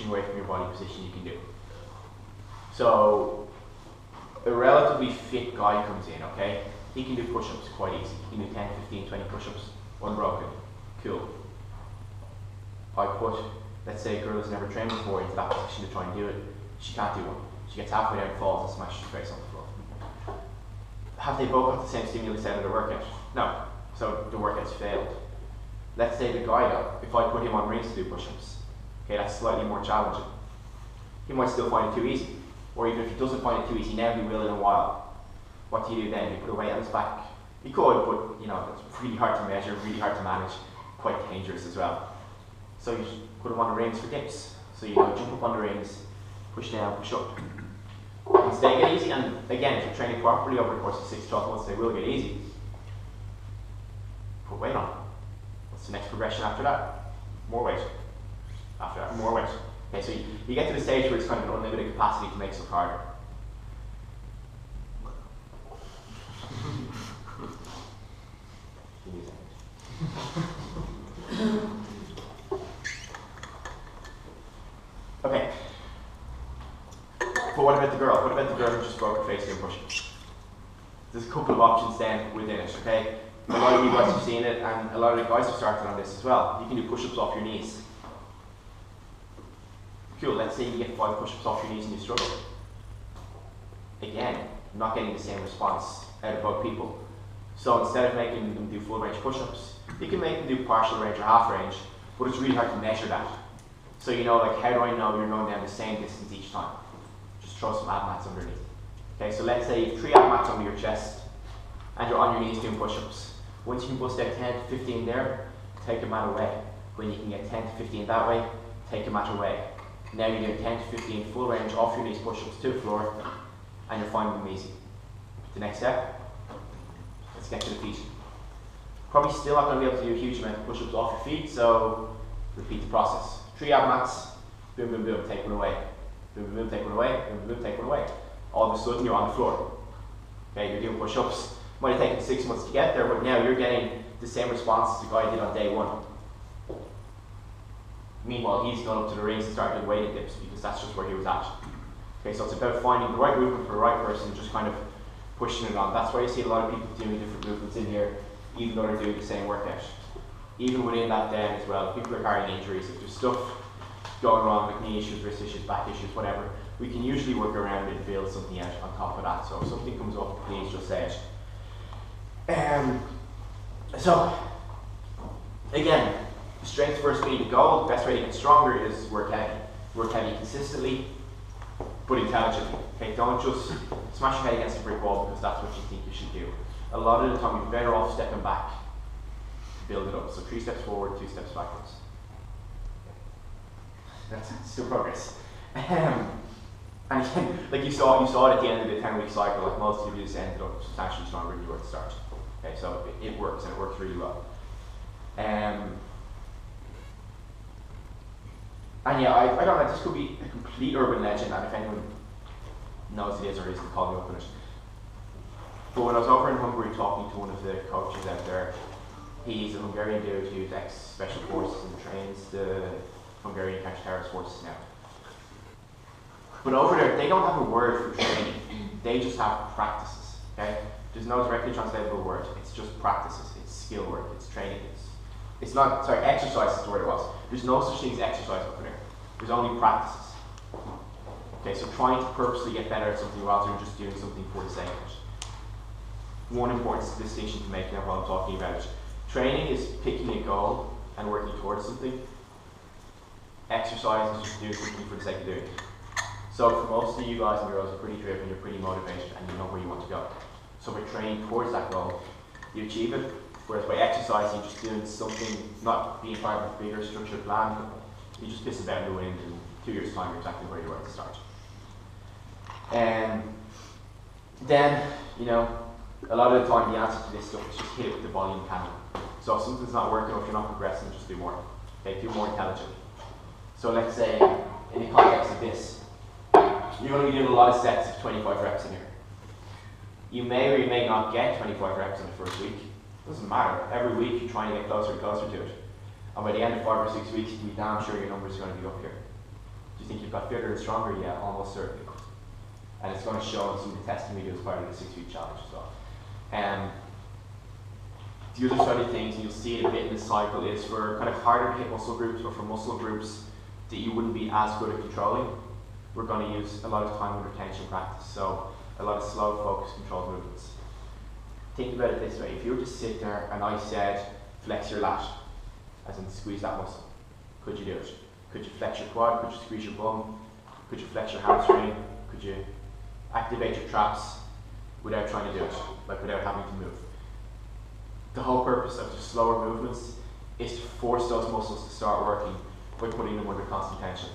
pushing away from your body position you can do. So a relatively fit guy comes in, okay? He can do push-ups quite easy. He can do 10, 15, 20 push-ups, unbroken. Cool. I put, let's say a girl who's never trained before into that position to try and do it. She can't do one. She gets halfway down, falls and smashes her face on the floor. Have they both got the same stimulus out of the workout? No. So the workout's failed. Let's say the guy though, if I put him on rings to do push-ups, okay, that's slightly more challenging. He might still find it too easy. Or even if he doesn't find it too easy, now he will in a while. What do you do then? You put a weight on his back. You could, but you know, it's really hard to measure, really hard to manage, quite dangerous as well. So you just put him on the rings for dips. So you know, jump up on the rings, push down, push up. Once they get easy, and again, if you're training properly over the course of 6 to 12 months, they will get easy. Put weight on. What's the next progression after that? More weight. After that, more weight. Okay, so you get to the stage where it's kind of an unlimited capacity to make stuff harder. Okay. But what about the girl? What about the girl who just broke her face doing push-ups? There's a couple of options then within it, okay? A lot of you guys have seen it, and a lot of the guys have started on this as well. You can do push-ups off your knees. Cool, let's say you get 5 push-ups off your knees and you struggle. Again, not getting the same response out of both people. So instead of making them do full range push-ups, you can make them do partial range or half range, but it's really hard to measure that. So you know, like, how do I know you're going down the same distance each time? Just throw some ab mats underneath. Okay, so let's say you have 3 ab mats under your chest, and you're on your knees doing push-ups. Once you can bust out 10 to 15 there, take a mat away. When you can get 10 to 15 that way, take a mat away. Now you're doing 10 to 15 full range off your knees push-ups to the floor, and you're finding them easy. The next step, let's get to the feet. Probably still not going to be able to do a huge amount of push-ups off your feet, so repeat the process. 3 ab mats, boom, boom, boom, take one away. Boom, boom, boom, take one away, boom, boom, boom, take one away. All of a sudden you're on the floor. Okay, you're doing push-ups. Might have taken 6 months to get there, but now you're getting the same response as the guy did on day 1. Meanwhile, he's gone up to the rings and started doing weighted dips because that's just where he was at. Okay, so it's about finding the right movement for the right person, just kind of pushing it on. That's why you see a lot of people doing different movements in here, even though they're doing the same workout. Even within that then as well, if people are carrying injuries, if there's stuff going wrong, like knee issues, wrist issues, back issues, whatever, we can usually work around it and build something out on top of that. So if something comes up, please just say it. So, again, strength first being the goal. The best way to get stronger is work heavy. Work heavy consistently, but intelligently. Okay, don't just smash your head against a brick wall because that's what you think you should do. A lot of the time, you're better off stepping back to build it up. So 3 steps forward, 2 steps backwards. That's still progress. And again, like you saw it at the end of the 10-week cycle. Like most of you, just ended up substantially stronger than you were at the start. Okay, so it works, and it works really well. And yeah, I don't know, this could be a complete urban legend, and if anyone knows it is or isn't, call me up on it. But when I was over in Hungary talking to one of the coaches out there, he's a Hungarian dude who's ex-special forces and trains the Hungarian counter-terrorist forces now. But over there, they don't have a word for training. They just have practices, okay? There's no directly translatable word. It's just practices. It's skill work. It's training. It's not, sorry, exercise is the word it was. There's no such thing as exercise over there. There's only practices. Okay, so trying to purposely get better at something rather than just doing something for the sake of it. One important distinction to make now while I'm talking about it. Training is picking a goal and working towards something. Exercise is just doing something for the sake of doing it. So for most of you guys and girls, you're pretty driven, you're pretty motivated, and you know where you want to go. So by training towards that goal, you achieve it. Whereas by exercising, just doing something, not being part of a bigger structured plan, you just piss about in the wind, and in 2 years' time, you're exactly where you were at the start. And then, you know, a lot of the time, the answer to this stuff is just hit it with the volume cannon. So if something's not working, or if you're not progressing, just do more. Okay, do more intelligently. So let's say, in the context of this, you're going to be doing a lot of sets of 25 reps in here. You may or you may not get 25 reps in the first week. It doesn't matter. Every week you're trying to get closer and closer to it. And by the end of 5 or 6 weeks, you can be damn sure your numbers are going to be up here. Do you think you've got fitter and stronger? Yeah, almost certainly. And it's going to show in some of the testing we do as part of the 6-week challenge as well. The other side of things, and you'll see it a bit in the cycle, is for kind of harder to hit muscle groups or for muscle groups that you wouldn't be as good at controlling, we're going to use a lot of time under tension practice. So a lot of slow, focused, controlled movements. Think about it this way. If you were to sit there and I said, flex your lat, as in squeeze that muscle, could you do it? Could you flex your quad? Could you squeeze your bum? Could you flex your hamstring? Could you activate your traps without trying to do it, like without having to move? The whole purpose of just slower movements is to force those muscles to start working by putting them under constant tension.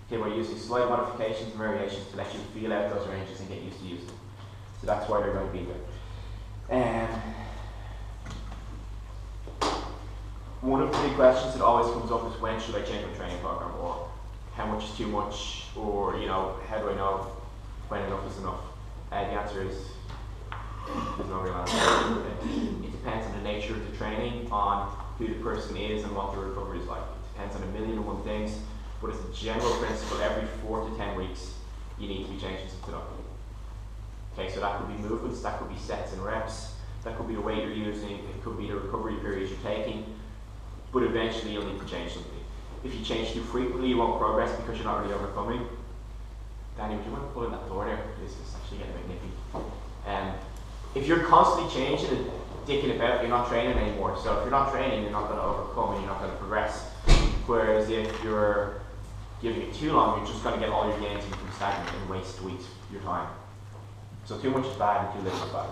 Okay, we're using slight modifications and variations to let you feel out those ranges and get used to using them. So that's why they're going to be there. One of the big questions that always comes up is, when should I change my training program, or how much is too much, or how do I know when enough is enough? The answer is, there's no real answer. It depends on the nature of the training, on who the person is and what the recovery is like. It depends on a million and one things, but as a general principle, every 4 to 10 weeks you need to be changing something up. Okay, so that could be movements, that could be sets and reps, that could be the weight you're using, it could be the recovery periods you're taking, but eventually you'll need to change something. If you change too frequently, you won't progress because you're not really overcoming. Danny, would you want to pull in that door there? This is actually getting a bit nippy. If you're constantly changing and dicking about, you're not training anymore. So if you're not training, you're not going to overcome and you're not going to progress. Whereas if you're giving it too long, you're just going to get all your gains and become stagnant and waste your time. So too much is bad and too little is bad.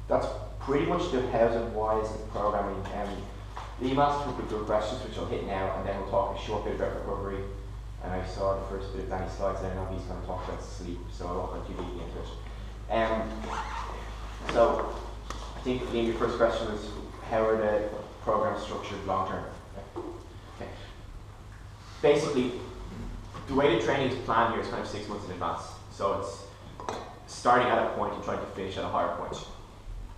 That's pretty much the hows and whys of programming. The emails took with good questions, which I'll hit now, and then we'll talk a short bit about recovery. And I saw the first bit of Danny's slides, and I know he's going to talk about sleep, so I won't go too deeply into it. So I think, Liam, your first question was, how are the programs structured long term? Okay. Basically, the way the training is planned here is kind of 6 months in advance. So it's starting at a point and trying to finish at a higher point.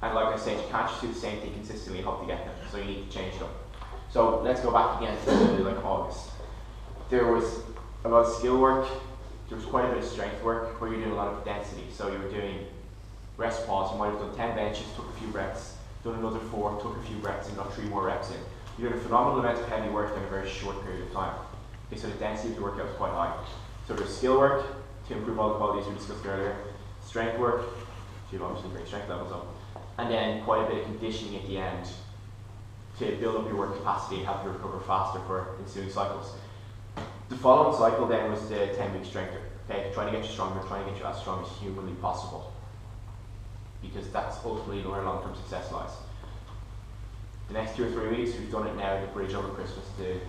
And like I said, you can't just do the same thing consistently and hope to get them, so you need to change it up. So let's go back again to like August. There was a lot of skill work, there was quite a bit of strength work where you're doing a lot of density. So you were doing rest pause, you might have done 10 benches, took a few breaths, done another 4, took a few breaths, and got 3 more reps in. You're doing a phenomenal amount of heavy work in a very short period of time. Okay, so the density of the workout was quite high. So there's skill work to improve all the qualities we discussed earlier, strength work to obviously bring strength levels up, and then quite a bit of conditioning at the end to build up your work capacity and help you recover faster for ensuing cycles. The following cycle then was the 10-week strength, okay, trying to get you stronger, trying to get you as strong as humanly possible, because that's ultimately where long-term success lies. The next 2 or 3 weeks, we've done it now to bridge over Christmas to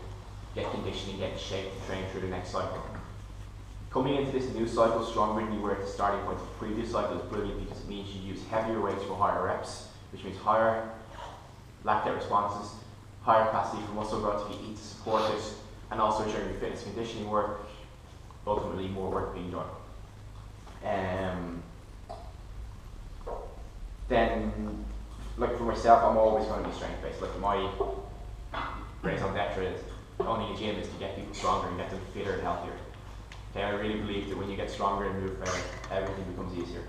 get conditioning, get in shape to train through the next cycle. Coming into this new cycle stronger than you were at the starting point of the previous cycle is brilliant, because it means you use heavier weights for higher reps, which means higher lactate responses, higher capacity for muscle growth if you eat to support it, and also during your fitness conditioning work, ultimately more work being done. Then, like for myself, I'm always going to be strength based. Like my raison d'etre is owning a gym is to get people stronger and get them fitter and healthier. Okay, I really believe that when you get stronger and move better, everything becomes easier.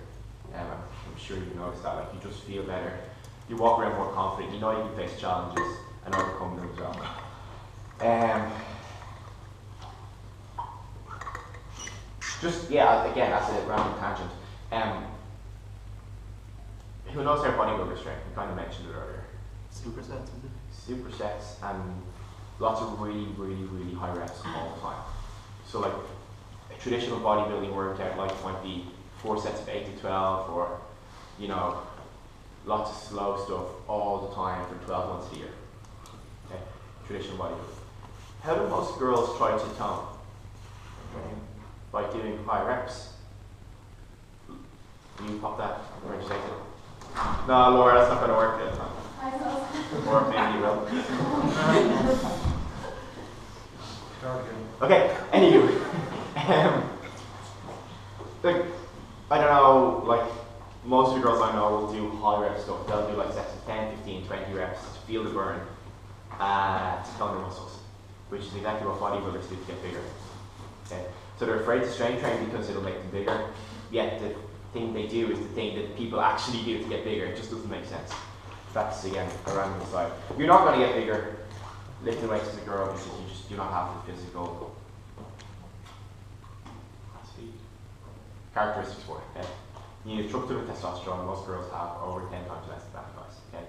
I'm sure you've noticed that. Like you just feel better. You walk around more confident. You know you can face challenges and overcome them as well. Just again, that's a random tangent. Who knows our bodybuilder strength? We kind of mentioned it earlier. Supersets, is it? Supersets and lots of really, really, really high reps all the time. So like a traditional bodybuilding workout like might be 4 sets of 8 to 12, or lots of slow stuff all the time for 12 months a year. Okay, traditional bodybuilding. How do most girls try to tone? Okay. By doing high reps. Can you pop that? Or did you take it? No, Laura, that's not going to work yet. Or maybe you will. Okay, anywho. Like, I don't know, like, most of the girls I know will do high rep stuff. They'll do like sets of 10, 15, 20 reps to feel the burn, to tone their muscles, which is exactly what bodybuilders do to get bigger. Okay? So they're afraid to strength train because it'll make them bigger, yet the thing they do is the thing that people actually do to get bigger. It just doesn't make sense. That's, again, a random aside. You're not going to get bigger lifting weights as a girl because you just do not have the physical characteristics for it. Okay? You need a truck ton of testosterone. Most girls have over 10 times less than that, guys. Okay?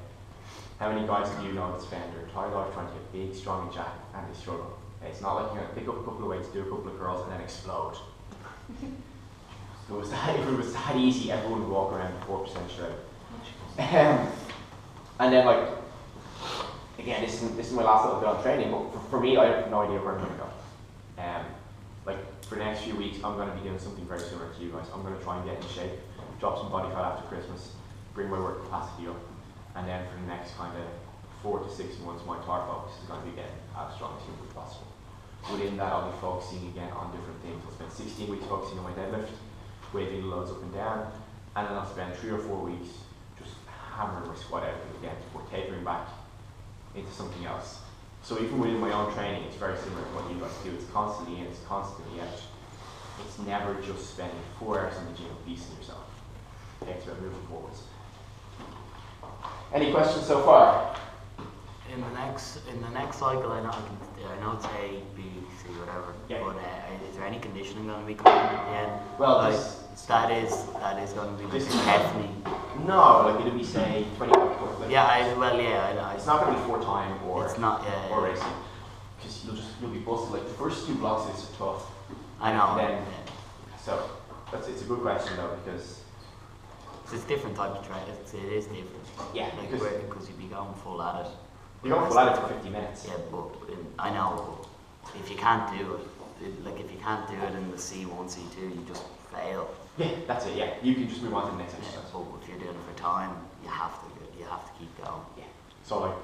How many guys do you know that spend their entire life trying to get big, strong, and jacked, and they struggle? Okay? It's not like you're going to pick up a couple of weights, do a couple of curls, and then explode. If it was that easy, everyone would walk around 4% shred. And then, like, again, this is my last little bit on training, but for me, I have no idea where I'm going to go. Like, for the next few weeks, I'm going to be doing something very similar to you guys. I'm going to try and get in shape, drop some body fat after Christmas, bring my work capacity up, and then for the next kind of 4 to 6 months, my entire focus is going to be getting as strong as humanly possible. Within that, I'll be focusing again on different things. I'll spend 16 weeks focusing on my deadlift, waving the loads up and down, and then I'll spend 3 or 4 weeks just hammering my squat out again before tapering back into something else. So even within my own training, it's very similar to what you guys do. It's constantly in, it's constantly out. It's never just spending 4 hours in the gym beasting yourself. Okay, it's about moving forwards. Any questions so far? In the next cycle, I know it's A, B, C, whatever. Yeah. But is there any conditioning going to be coming at the end? Well, like, that is going to be like heavily. No, like it'll be say 25 foot. Like, Yeah, I it's not going to be 4 time or it's not. or racing, because you'll be busted. Like the first 2 blocks is tough. I know. Then, so it's a good question though, because it's different type of training. It is different. Yeah, like because you'd be going full at it. You're going full at it for 50 minutes. Yeah, but I know. But if you can't do it, like if you can't do it in the C1, C2, you just fail. Yeah, that's it. Yeah, you can just move on to the next exercise. But if you're doing it for time, you have to keep going. Yeah. So like,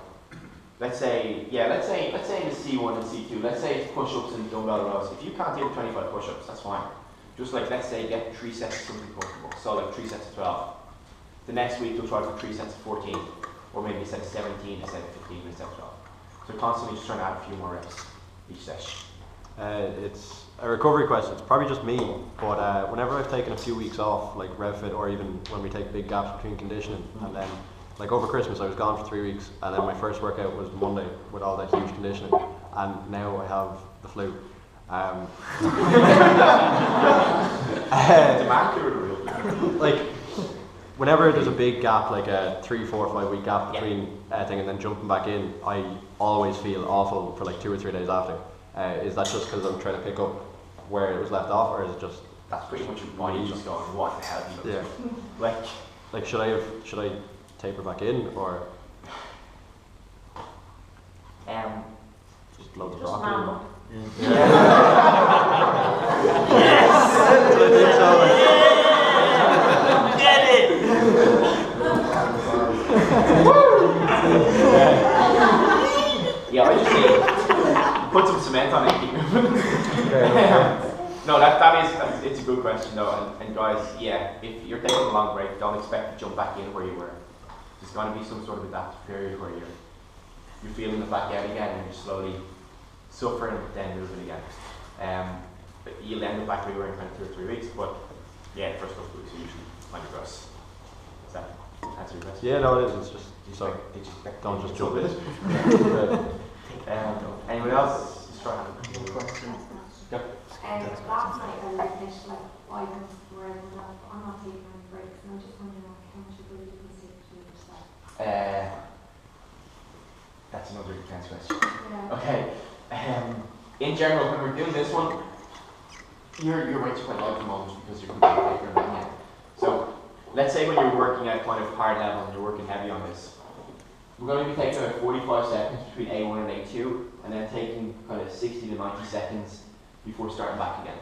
let's say in the C1 and C2, let's say it's push-ups and dumbbell rows. If you can't do 25 push-ups, that's fine. Just like, let's say get 3 sets of something comfortable. So like 3 sets of 12. The next week you'll try for 3 sets of 14, or maybe a set of 17 instead of 15 instead of 12. So constantly just trying to add a few more reps each session. It's a recovery question. It's probably just me, but whenever I've taken a few weeks off, like RevFit, or even when we take big gaps between conditioning, and then like over Christmas I was gone for 3 weeks, and then my first workout was Monday with all that huge conditioning, and now I have the flu. Like whenever there's a big gap, like a 3, 4, 5 week gap between thing and then jumping back in, I always feel awful for like 2 or 3 days after. Is that just because I'm trying to pick up where it was left off, or is it just? That's pretty much your body just going, what the hell are you doing? Yeah. Like should I taper back in, or just loads of Just broccoli? random. Yes. Get it! Yeah, I just say put some cement on it and keep moving. No, it's a good question though, and guys, yeah, if you're taking a long break, don't expect to jump back in where you were. There's going to be some sort of adaptive period where you're feeling the back out again, and you're slowly suffering, then moving again. But you'll end up back where you were in kind of 2 or 3 weeks, but yeah, the first couple of weeks are usually kind of gross. Does that answer your question? Yeah, no, it is. It's just don't just jump in. Anyone else? Just try and Questions? go. Last night I finished like 5 minutes before I went up. I'm not taking any breaks, and I'm just wondering how much you really can stick to yourself. That's another intense question. Yeah. Okay. In general, when we're doing this one, your rates are quite low at the moment because you're completely taking them in. So let's say when you're working at kind of hard level and you're working heavy on this, we're going to be taking about 45 seconds between A1 and A2, and then taking kind of 60 to 90 seconds before starting back again.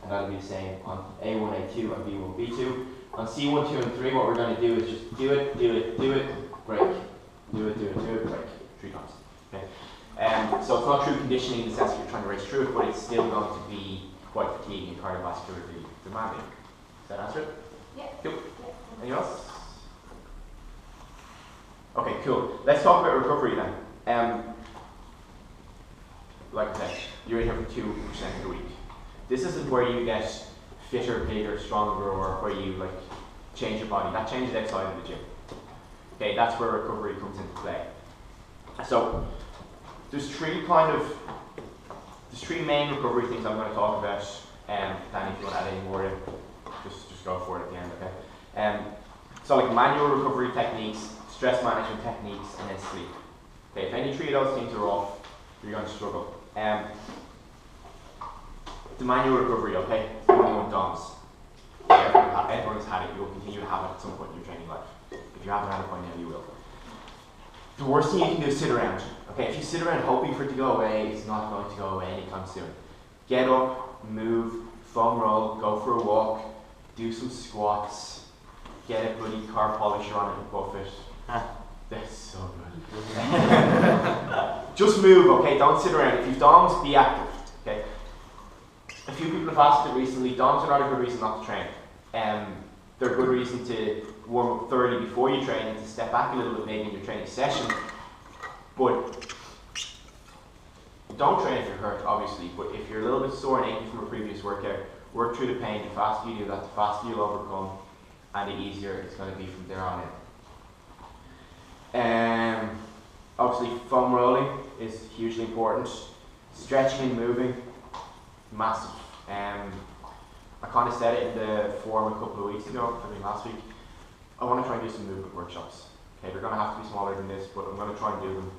And that'll be the same on A1, A2, and B1, B2. On C1, 2, and 3, what we're going to do is just do it, break. Do it, break. 3 times. Okay. So it's not true conditioning in the sense that you're trying to race through it, but it's still going to be quite fatiguing and cardiovascularly demanding. Does that answer it? Yeah. Cool. Yeah. Anyone else? Okay, cool. Let's talk about recovery then. Like I said, you're in here for 2% of the week. This isn't where you get fitter, bigger, stronger, or where you like change your body. That changes outside of the gym. Okay, that's where recovery comes into play. So there's three main recovery things I'm going to talk about. Danny, if you want to add any more in, just go for it at the end, okay? So like manual recovery techniques, stress management techniques, and then sleep. Okay, if any three of those things are off, you're going to struggle. The manual recovery, okay, number one, DOMS. Everyone has had it. You will continue to have it at some point in your training life. If you haven't had it by now, you will. The worst thing you can do is sit around. Okay, if you sit around hoping for it to go away, it's not going to go away anytime soon. Get up, move, foam roll, go for a walk, do some squats, get a bloody car polisher on it and buff it. That's so good. Just move, okay? Don't sit around. If you've DOMS, be active, okay? A few people have asked it recently. DOMS are not a good reason not to train. They're a good reason to warm up thoroughly before you train and to step back a little bit maybe in your training session. But don't train if you're hurt, obviously. But if you're a little bit sore and aching from a previous workout, work through the pain. The faster you do that, the faster you'll overcome, and the easier it's going to be from there on in. Obviously, foam rolling is hugely important. Stretching and moving, massive. I kind of said it in the forum a couple of weeks ago, I mean last week. I want to try and do some movement workshops. Okay, they're going to have to be smaller than this, but I'm going to try and do them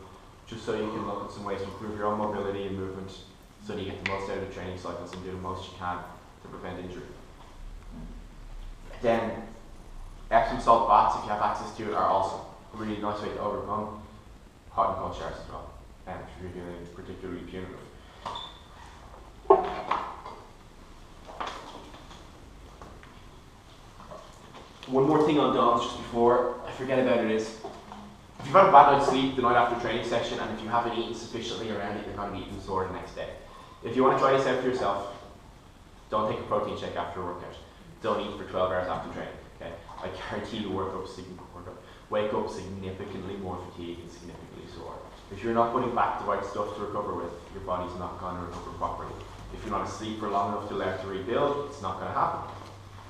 just so you can look at some ways to improve your own mobility and movement, so that you get the most out of the training cycles and do the most you can to prevent injury. Then, Epsom salt baths, if you have access to it, are also a really nice way to overcome hot and cold showers as well, if you're feeling particularly punitive. One more thing on DOMS just before I forget about it is, if you've had a bad night's sleep the night after a training session and if you haven't eaten sufficiently around it, you're going to be eating sore the next day. If you want to try this out for yourself, don't take a protein shake after a workout. Don't eat for 12 hours after training. Okay? I guarantee you wake up significantly more fatigued and significantly sore. If you're not putting back the right stuff to recover with, your body's not going to recover properly. If you're not asleep for long enough to allow it to rebuild, it's not going to happen.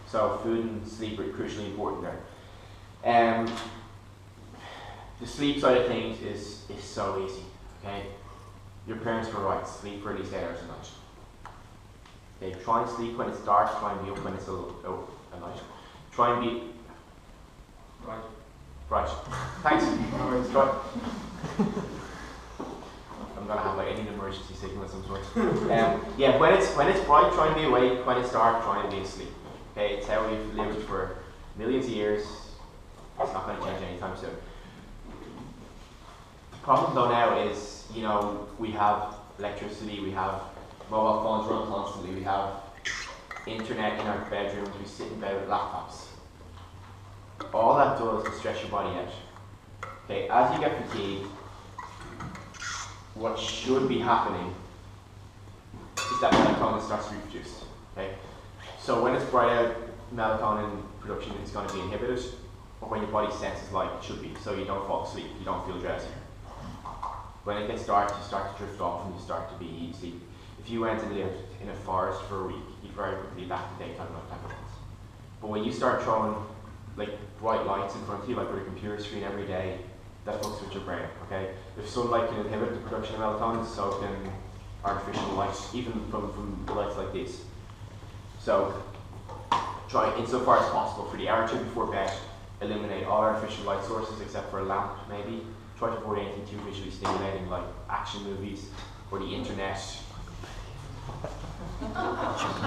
So food and sleep are crucially important there. The sleep side of things is so easy. Okay, your parents were right. Sleep for at least 8 hours a night. Okay, try and sleep when it's dark. Try and be up when it's a night. Try and be right. Thanks. Try. I'm gonna have like any emergency signal of some sort. Yeah, when it's bright, try and be awake. When it's dark, try and be asleep. Okay, it's how we've lived for millions of years. It's not going to change anytime soon. The problem though now is, you know, we have electricity, we have mobile phones run constantly, we have internet in our bedrooms, we sit in bed with laptops. All that does is stress your body out. Okay, as you get fatigued, what should be happening is that melatonin starts to be produced. Okay? So when it's bright out, melatonin production is going to be inhibited, or when your body senses light, it should be, so you don't fall asleep, you don't feel drowsy. When it gets dark, you start to drift off and you start to be sleepy. If you went and lived in a forest for a week, you'd very quickly adapt to daytime nighttime rhythms. But when you start throwing like bright lights in front of you, like with a computer screen every day, that fucks with your brain, okay? If sunlight can inhibit the production of melatonin, so can artificial light, even from lights like this. So try, insofar as possible, for the hour or two before bed, eliminate all artificial light sources except for a lamp, maybe. Try to avoid anything too visually stimulating, like action movies or the internet.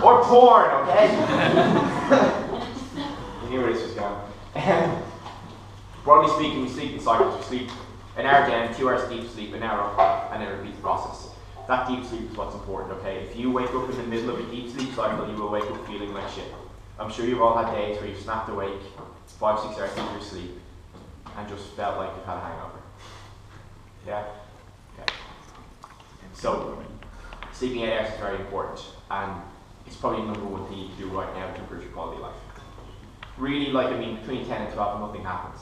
Or porn, okay? You knew where this was going. Broadly speaking, we sleep in cycles. We sleep an hour down, 2 hours deep sleep, an hour up, and then repeat the process. That deep sleep is what's important, okay? If you wake up in the middle of a deep sleep cycle, you will wake up feeling like shit. I'm sure you've all had days where you've snapped awake 5-6 hours into your sleep and just felt like you've had a hangover. Yeah? Okay. So, sleeping 8 hours is very important, and it's probably the number one thing you can do right now to improve your quality of life. really, like, I mean, between 10 and 12, nothing happens.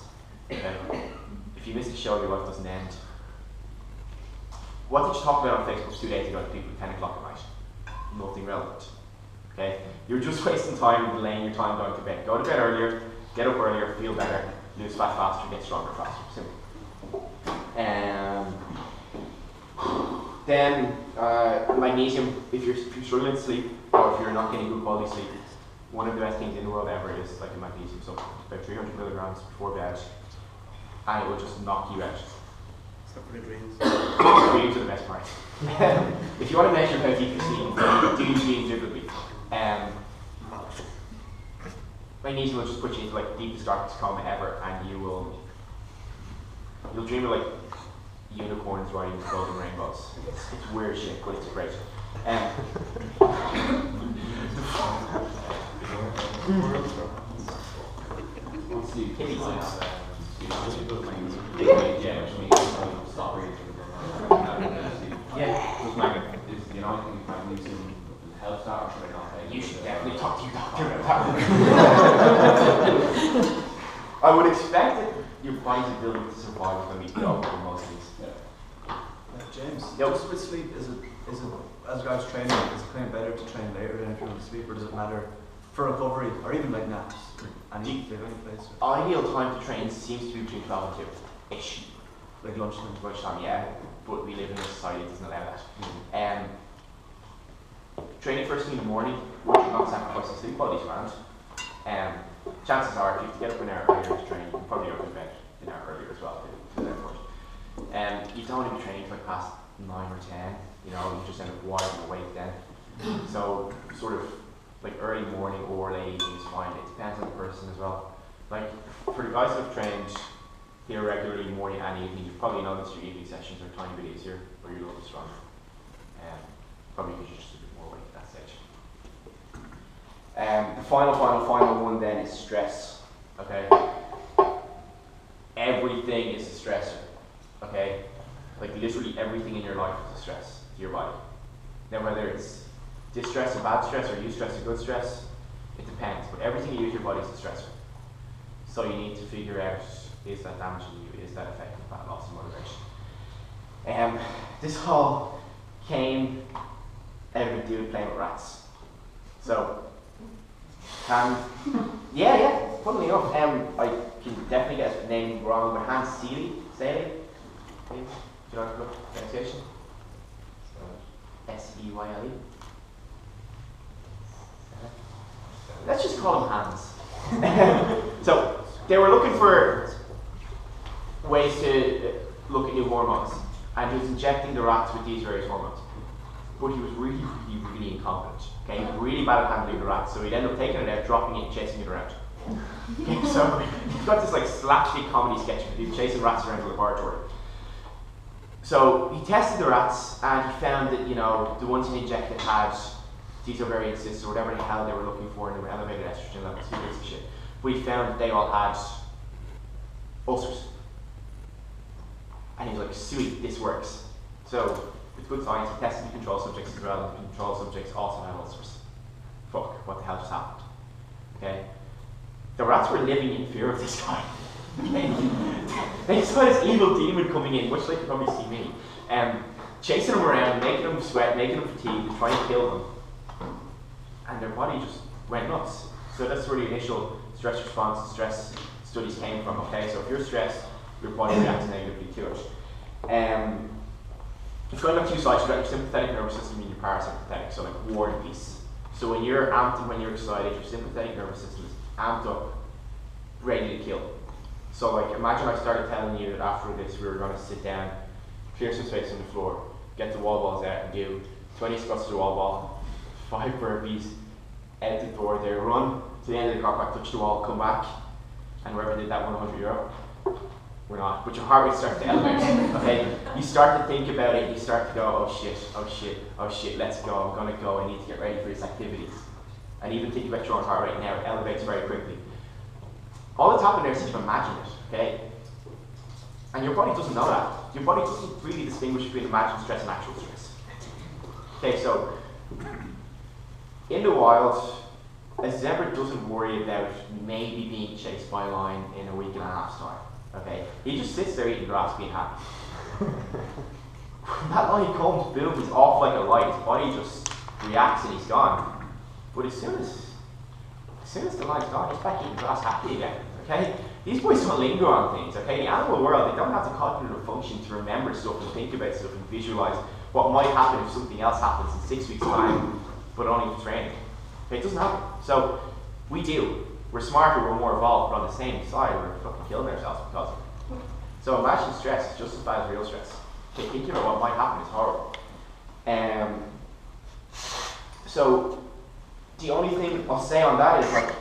If you miss a show, your life doesn't end. What did you talk about on Facebook 2 days ago to people at 10 o'clock at night? Nothing relevant. Okay? You're just wasting time and delaying your time going to bed. Go to bed earlier, get up earlier, feel better, lose fat faster, get stronger faster. Simple. Then magnesium, if you're struggling to sleep, or if you're not getting good quality sleep, one of the best things in the world ever is like a magnesium supplement, about 300 milligrams before bed, and it will just knock you out. Except for the dreams. Dreams are the best part. If you want to measure how deep you're sleeping, do dreams vividly. Magnesium will just put you into like the deepest, darkest coma ever, and you'll dream of like unicorns riding golden rainbows. It's weird shit, but it's great. You should definitely talk to your doctor about that. I would expect that your body's ability to survive is going to be low for most of these. James, Yep. just with sleep, is it as regards training, is it kind of better to train later than if you're to sleep, or does it matter for recovery, or even like naps? Any place? Ideal time to train seems to be between 12 and 2-ish. Like lunchtime? Lunchtime, yeah, but we live in a society that doesn't allow that. Training first thing in the morning, which you're not sacrificing sleep quality around. Chances are, if you have to get up an hour earlier to train, you can probably go to bed an hour earlier as well to that point. You don't want to be training for like past 9 or 10, you know, you just end up wide awake then. So, sort of like early morning or late evening is fine. It depends on the person as well. Like, for the guys that have trained here regularly morning and evening, you've probably noticed your evening sessions are a tiny bit easier, or you're a little bit stronger. Probably because you're just a bit more awake at that stage. The final one then is stress. Okay? Everything is a stressor. Okay? Like literally everything in your life is a stress to your body. Now whether it's distress or bad stress, or eustress or good stress, it depends. But everything you do to your body is a stressor. So you need to figure out, is that damaging you? Is that affecting fat loss and motivation? This all came out of a dude playing with rats. So, yeah, funnily enough, I can definitely get his name wrong, but Hans Seeley, do you know the pronunciation? S-E-Y-L-E. Let's just call him Hans. So, they were looking for ways to look at new hormones, and he was injecting the rats with these various hormones. But he was really, really, really incompetent. Okay, he was really bad at handling the rats, so he'd end up taking it out, dropping it, and chasing it around. Okay, so he's got this like slapstick comedy sketch of him chasing rats around the laboratory. So he tested the rats, and he found that, you know, the ones he injected had these ovarian cysts or whatever the hell they were looking for, and they were elevated estrogen levels, who gives a shit. But he found that they all had ulcers. And he was like, sweet, this works. So, with good science, he tested the control subjects as well, and the control subjects also had ulcers. Fuck, what the hell just happened? Okay? The rats were living in fear of this guy. Okay? They saw this evil demon coming in, much like you probably see me, chasing them around, making them sweat, making them fatigued, and trying to kill them. And their body just went nuts. So that's where the initial stress response and stress studies came from. Okay, so if you're stressed, your body reacts negatively to it. If you've got two sides, you've got your sympathetic nervous system and your parasympathetic, so like war and peace. So when you're amped and when you're excited, your sympathetic nervous system is amped up, ready to kill. So like imagine I started telling you that after this we were going to sit down, clear some space on the floor, get the wall balls out and do 20 squats to the wall ball, 5 burpees, out the door there, run to the end of the car park, touch the wall, come back, and whoever did that won €100. We're not, but your heart rate starts to elevate. Okay, you start to think about it. You start to go, oh shit, oh shit, oh shit. Let's go. I'm gonna go. I need to get ready for this activity. And even think about your own heart rate now. It elevates very quickly. All that's happened there is that you've imagined it. Okay, and your body doesn't know that. Your body doesn't really distinguish between imagined stress and actual stress. Okay, so in the wild, A zebra doesn't worry about maybe being chased by a lion in a week and a half's time. Okay? He just sits there eating grass being happy. That lion comes, boom, he's off like a light, his body just reacts and he's gone. But as soon as the lion's gone, he's back eating grass happy again. Okay? These boys don't linger on things, okay? The animal world, they don't have the cognitive function to remember stuff and think about stuff and visualize what might happen if something else happens in 6 weeks' time, but only for training. Okay, it doesn't happen. So, we do. We're smarter, we're more evolved, but on the same side, we're fucking killing ourselves because of it. So imagine stress is just as bad as real stress. Okay, thinking about what might happen is horrible. So, the only thing I'll say on that is, like,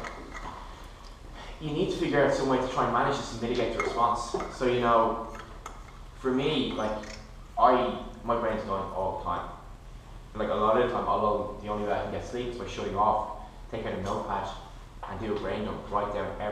you need to figure out some way to try and manage this and mitigate the response. So, you know, for me, like, my brain's going all the time. Like, a lot of the time, although the only way I can get sleep is by shutting off, take out a notepad and do a brain dump, write down everything.